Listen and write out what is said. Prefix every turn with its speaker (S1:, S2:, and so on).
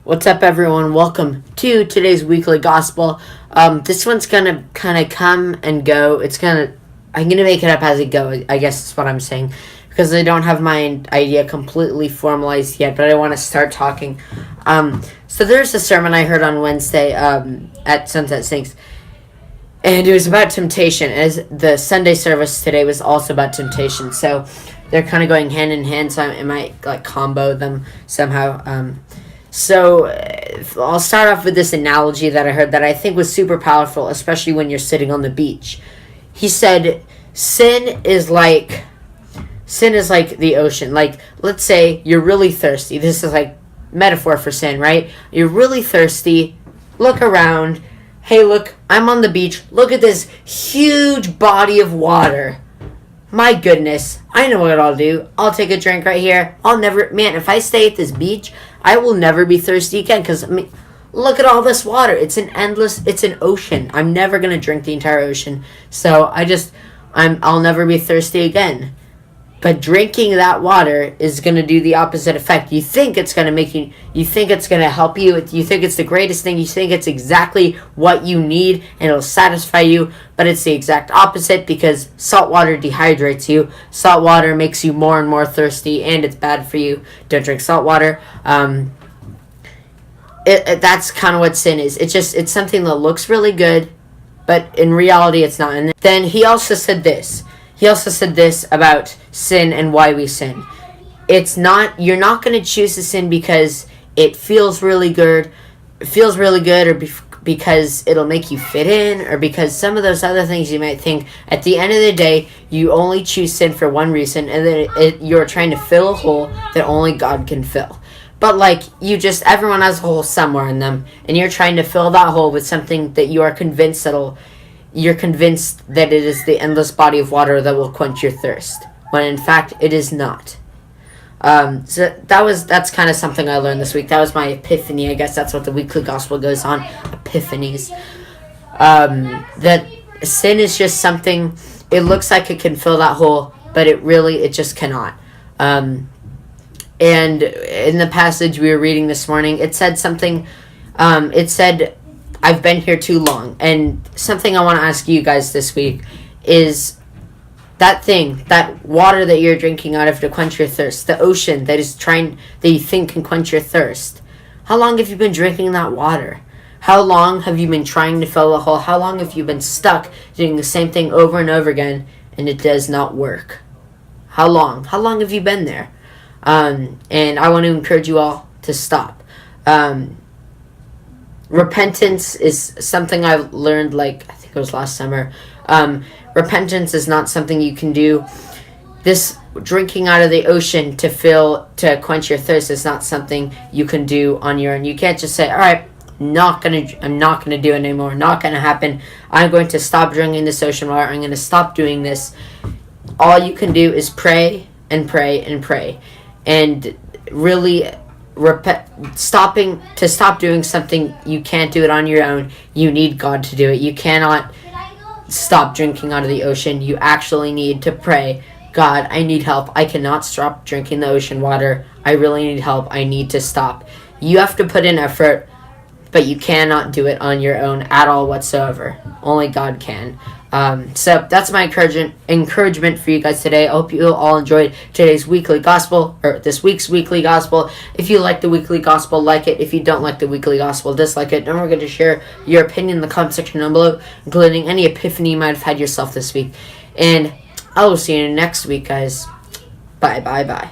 S1: What's up, everyone? Welcome to today's weekly gospel. This one's gonna kind of come and go. I'm gonna make it up as I go, I guess is what I'm saying, because I don't have my idea completely formalized yet, but I want to start talking. So there's a sermon I heard on Wednesday at Sunset Sinks, and it was about temptation, as the Sunday service today was also about temptation. So they're kind of going hand in hand, so I might combo them somehow. So I'll start off with this analogy that I heard that I think was super powerful, especially when you're sitting on the beach. He said, sin is like the ocean. Like, let's say you're really thirsty. This is like metaphor for sin, right? You're really thirsty. Look around. Hey, look, I'm on the beach. Look at this huge body of water. My goodness, I know what I'll do. I'll take a drink right here. If I stay at this beach, I will never be thirsty again, because, look at all this water. It's an ocean. I'm never going to drink the entire ocean. So I'll never be thirsty again. But drinking that water is going to do the opposite effect. You think it's going to you think it's going to help you. You think it's the greatest thing. You think it's exactly what you need and it'll satisfy you. But it's the exact opposite, because salt water dehydrates you. Salt water makes you more and more thirsty, and it's bad for you. Don't drink salt water. That's kind of what sin is. It's something that looks really good, but in reality it's not. And then he also said this. He also said this about sin and why we sin. You're not going to choose to sin because it feels really good, or because it'll make you fit in, or because some of those other things you might think. At the end of the day, you only choose sin for one reason, and then you're trying to fill a hole that only God can fill. But everyone has a hole somewhere in them, and you're trying to fill that hole with something that you are convinced you're convinced that it is the endless body of water that will quench your thirst, when in fact it is not. So that's kind of something I learned this week. That was my epiphany. I guess that's what the weekly gospel goes on, epiphanies. That sin is just something, it looks like it can fill that hole, but it just cannot. And in the passage we were reading this morning, it said something, it said, I've been here too long. And something I want to ask you guys this week is that water that you're drinking out of to quench your thirst, the ocean that you think can quench your thirst. How long have you been drinking that water? How long have you been trying to fill a hole? How long have you been stuck doing the same thing over and over again and it does not work? How long? How long have you been there? And I want to encourage you all to stop. Repentance is something I've learned, I think it was last summer. Repentance is not something you can do. This drinking out of the ocean to quench your thirst is not something you can do on your own. You can't just say, all right, I'm not gonna do it anymore. Not gonna happen. I'm going to stop drinking this ocean water. I'm going to stop doing this. All you can do is pray and pray and pray, and really stop doing something. You can't do it on your own. You need God to do it. You cannot stop drinking out of the ocean. You actually need to pray, God, I need help. I cannot stop drinking the ocean water. I really need help. I need to stop. You have to put in effort, but you cannot do it on your own at all whatsoever. Only God can. So that's my encouragement for you guys today. I hope you all enjoyed today's weekly gospel, or this week's weekly gospel. If you like the weekly gospel, like it. If you don't like the weekly gospel, dislike it. Don't forget to share your opinion in the comment section down below, including any epiphany you might have had yourself this week. And I will see you next week, guys. Bye.